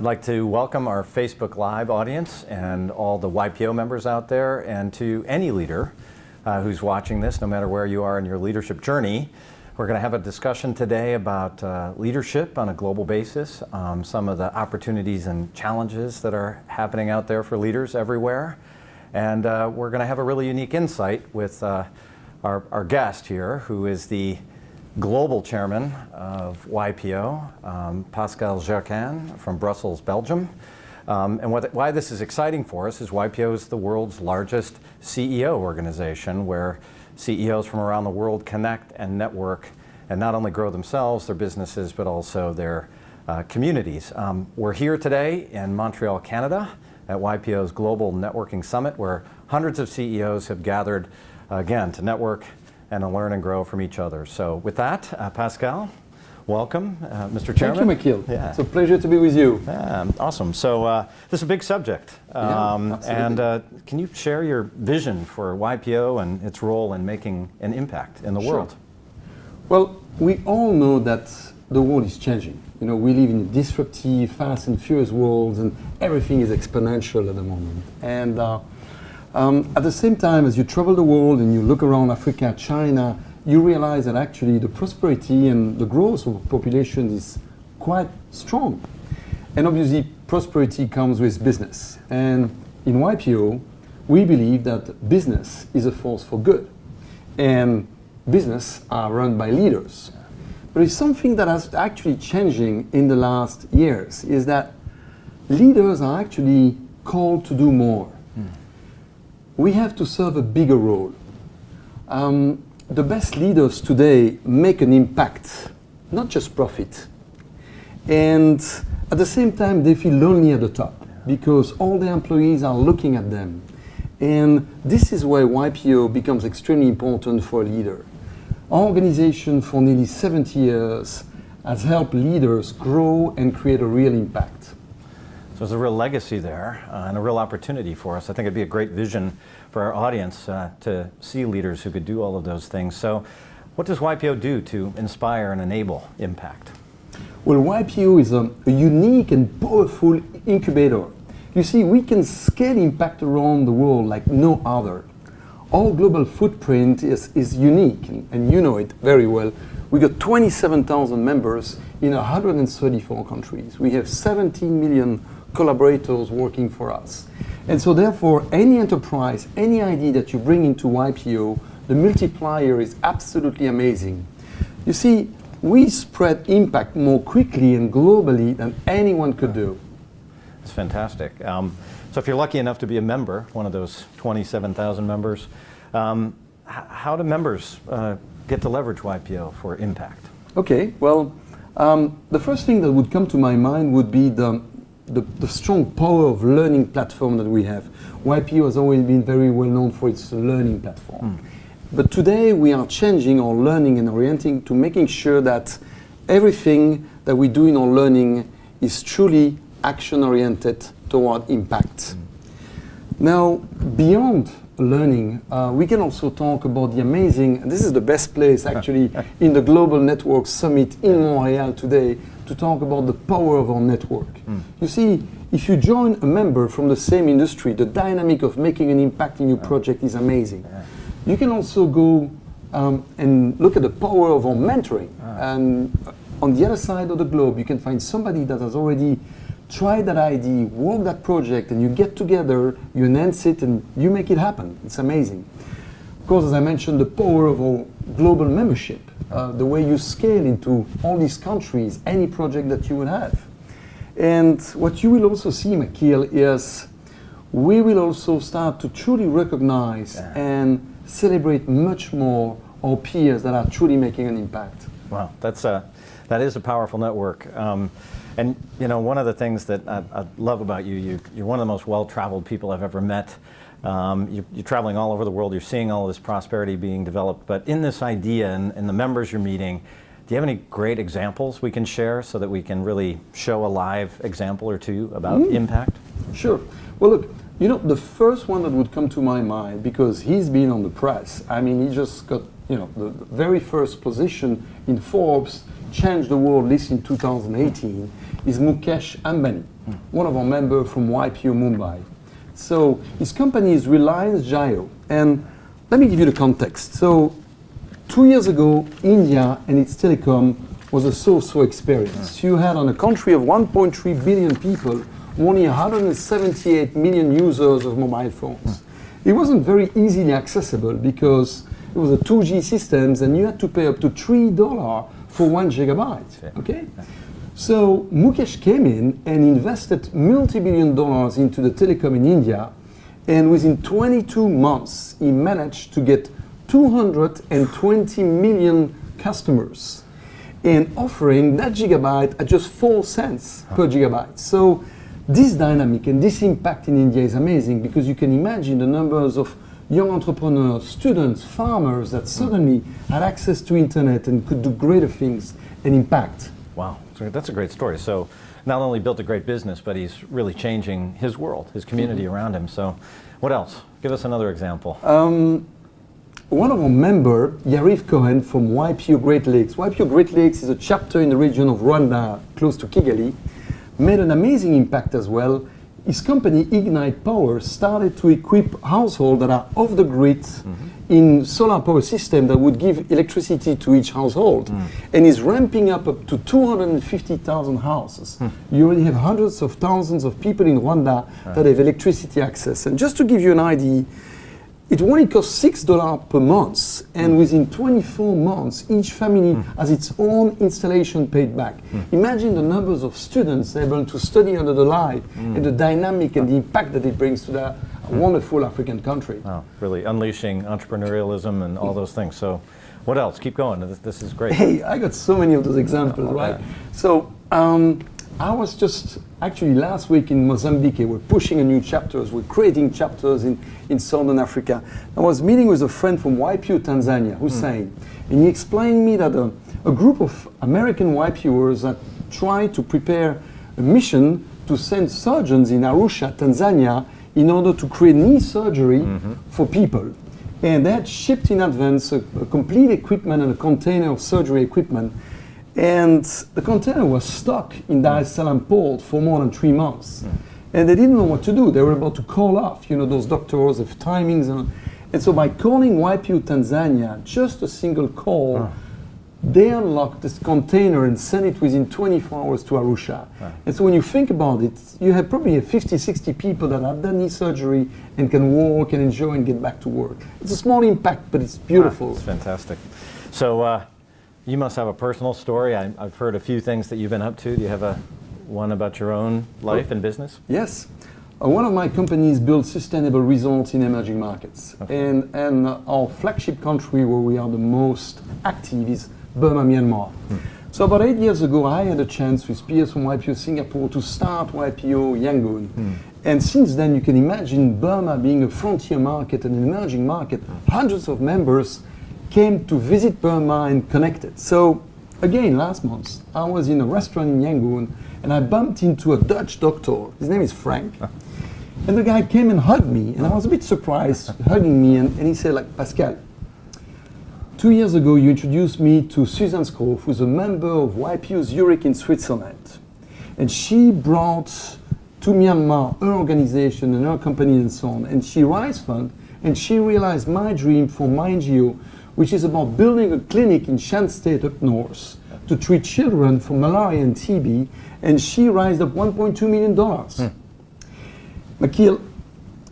I'd like to welcome our Facebook Live audience and all the YPO members out there, and to any leader who's watching this, no matter where you are in your leadership journey. We're going to have a discussion today about leadership on a global basis, some of the opportunities and challenges that are happening out there for leaders everywhere. And we're going to have a really unique insight with our guest here, who is the global chairman of YPO, Pascal Jacquin from Brussels, Belgium. And why this is exciting for us is YPO is the world's largest CEO organization, where CEOs from around the world connect and network and not only grow themselves, their businesses, but also their communities. We're here today in Montreal, Canada at YPO's Global Networking Summit, where hundreds of CEOs have gathered, again, to network and to learn and grow from each other. So with that, Pascal, welcome, Mr. Chairman. Thank you, Michiel. Yeah. It's a pleasure to be with you. Awesome. So this is a big subject. And can you share your vision for YPO and its role in making an impact in the world? Well, we all know that the world is changing. You know, we live in a disruptive, fast and furious world, and everything is exponential at the moment. And at the same time, as you travel the world and you look around Africa, China, you realize that actually the prosperity and the growth of population is quite strong. And obviously, prosperity comes with business. And in YPO, we believe that business is a force for good. And business are run by leaders. But it's something that is actually changing in the last years, is that leaders are actually called to do more. We have to serve a bigger role. The best leaders today make an impact, not just profit. And at the same time, they feel lonely at the top because all the employees are looking at them. And this is where YPO becomes extremely important for a leader. Our organization for nearly 70 years has helped leaders grow and create a real impact. So there's a real legacy there and a real opportunity for us. I think it'd be a great vision for our audience to see leaders who could do all of those things. So what does YPO do to inspire and enable impact? Well, YPO is a unique and powerful incubator. You see, we can scale impact around the world like no other. Our global footprint is unique, and you know it very well. We got 27,000 members in 134 countries. We have 17 million collaborators working for us. And so therefore, any enterprise, any idea that you bring into YPO, the multiplier is absolutely amazing. You see, we spread impact more quickly and globally than anyone could do. It's fantastic. So if you're lucky enough to be a member, one of those 27,000 members, how do members get to leverage YPO for impact? Okay, well, the first thing that would come to my mind would be the strong power of learning platform that we have. YPO has always been very well known for its learning platform. But today we are changing our learning and orienting to making sure that everything that we do in our learning is truly action-oriented toward impact. Now, beyond learning, we can also talk about the amazing, and this is the best place actually in the Global Network Summit in Montreal today, to talk about the power of our network. You see, if you join a member from the same industry, the dynamic of making an impact in your project is amazing. You can also go and look at the power of our mentoring. And on the other side of the globe, you can find somebody that has already tried that idea, work that project, and you get together, you enhance it, and you make it happen. It's amazing. Of course, as I mentioned, the power of our global membership, the way you scale into all these countries, any project that you would have. And what you will also see, Michiel, is we will also start to truly recognize and celebrate much more our peers that are truly making an impact. Wow, that is a powerful network. And you know, one of the things that I love about you're one of the most well-traveled people I've ever met. You're traveling all over the world, you're seeing all this prosperity being developed, but in this idea and the members you're meeting, do you have any great examples we can share so that we can really show a live example or two about impact? Sure. Well, look, you know, the first one that would come to my mind, because he's been on the press, I mean, he just got, you know, the very first position in Forbes changed the world, at least in 2018, is Mukesh Ambani, one of our members from YPO Mumbai. So his company is Reliance Jio. And let me give you the context. So 2 years ago, India and its telecom was a so-so experience. You had on a country of 1.3 billion people, only 178 million users of mobile phones. It wasn't very easily accessible because it was a 2G systems and you had to pay up to $3 for 1 gigabyte, okay? So Mukesh came in and invested multi-billion dollars into the telecom in India, and within 22 months, he managed to get 220 million customers and offering that gigabyte at just 4 cents per gigabyte. So this dynamic and this impact in India is amazing because you can imagine the numbers of young entrepreneurs, students, farmers that suddenly had access to internet and could do greater things and impact. Wow, so that's a great story. So not only built a great business, but he's really changing his world, his community around him. So what else? Give us another example. One of our members, Yariv Cohen from YPO Great Lakes. YPO Great Lakes is a chapter in the region of Rwanda, close to Kigali, made an amazing impact as well. His company, Ignite Power, started to equip households that are off the grid in solar power system that would give electricity to each household. And is ramping up to 250,000 houses. You already have hundreds of thousands of people in Rwanda that have electricity access. And just to give you an idea, it only costs $6 per month, and within 24 months, each family has its own installation paid back. Imagine the numbers of students able to study under the light and the dynamic and the impact that it brings to the wonderful African country. Wow, really unleashing entrepreneurialism and all those things. So what else? Keep going. This is great. Hey, I got so many of those examples, right? So I was just actually last week in Mozambique. We're pushing a new chapters. We're creating chapters in Southern Africa. I was meeting with a friend from YPO Tanzania, Hussein, and he explained me that a group of American YPOers that tried to prepare a mission to send surgeons in Arusha, Tanzania, in order to create knee surgery for people. And they had shipped in advance a complete equipment and a container of surgery equipment. And the container was stuck in Dar es Salaam port for more than 3 months. And they didn't know what to do. They were about to call off, those doctors of timings. And so by calling YPO Tanzania, just a single call, they unlocked this container and sent it within 24 hours to Arusha. And so when you think about it, you have probably 50, 60 people that have done knee surgery and can walk and enjoy and get back to work. It's a small impact, but it's beautiful. It's fantastic. So you must have a personal story. I've heard a few things that you've been up to. Do you have one about your own life and business? Yes. One of my companies builds sustainable results in emerging markets. Okay. And our flagship country where we are the most active is Burma, Myanmar. So about 8 years ago, I had a chance with peers from YPO Singapore to start YPO Yangon. And since then, you can imagine Burma being a frontier market, an emerging market. Hundreds of members came to visit Burma and connected. So again, last month, I was in a restaurant in Yangon and I bumped into a Dutch doctor. His name is Frank. And the guy came and hugged me, and I was a bit surprised, hugging me, and he said, Pascal, 2 years ago you introduced me to Susan Scroff, who's a member of YPO Zurich in Switzerland. And she brought to Myanmar her organization and her company and so on. And she raised funds, and she realized my dream for my NGO, which is about building a clinic in Shan State up north to treat children for malaria and TB, and she raised up $1.2 million. Makil,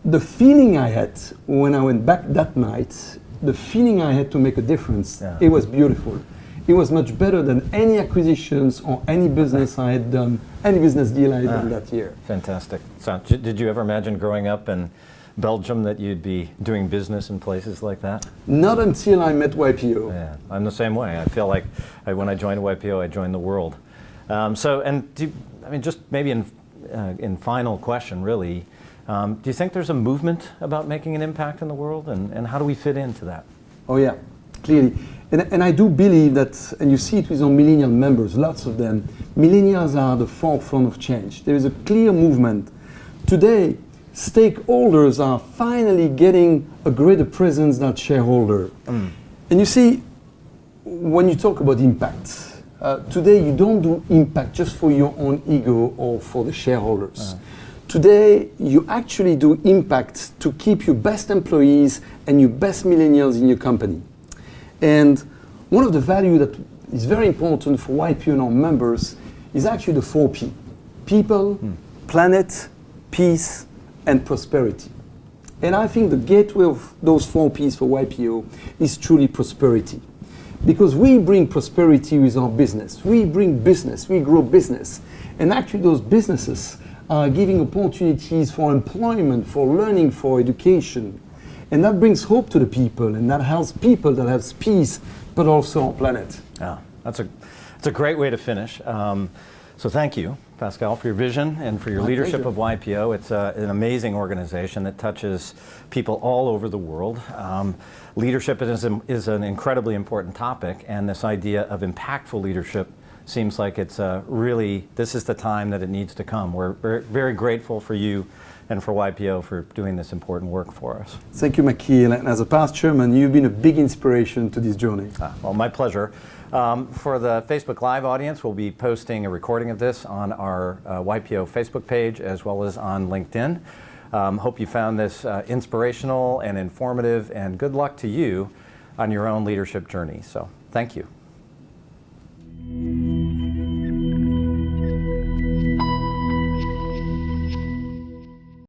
the feeling I had when I went back that night, the feeling I had to make a difference, it was beautiful. It was much better than any acquisitions or any business I had done, any business deal I had done that year. Fantastic. So, did you ever imagine growing up in Belgium that you'd be doing business in places like that? Not until I met YPO. Yeah, I'm the same way. I feel like when I joined YPO, I joined the world. Just maybe in final question, really, do you think there's a movement about making an impact in the world, and how do we fit into that? Oh yeah, clearly. And I do believe that, and you see it with our millennial members, lots of them, millennials are the forefront of change. There is a clear movement. Today, stakeholders are finally getting a greater presence than shareholder. And you see, when you talk about impact, today you don't do impact just for your own ego or for the shareholders. Today you actually do impact to keep your best employees and your best millennials in your company. And one of the values that is very important for YPO and our members is actually the 4P. People, planet, peace, and prosperity. And I think the gateway of those 4Ps for YPO is truly prosperity. Because we bring prosperity with our business. We bring business, we grow business. And actually those businesses are giving opportunities for employment, for learning, for education. And that brings hope to the people, and that helps people, that helps peace, but also our planet. Yeah, that's a great way to finish. So thank you, Pascal, for your vision and for your leadership of YPO. It's an amazing organization that touches people all over the world. Leadership is an incredibly important topic, and this idea of impactful leadership seems like it's really, this is the time that it needs to come. We're very grateful for you and for YPO for doing this important work for us. Thank you, Makil. And as a past chairman, you've been a big inspiration to this journey. Well, my pleasure. For the Facebook Live audience, we'll be posting a recording of this on our YPO Facebook page as well as on LinkedIn. Hope you found this inspirational and informative, and good luck to you on your own leadership journey. So, thank you.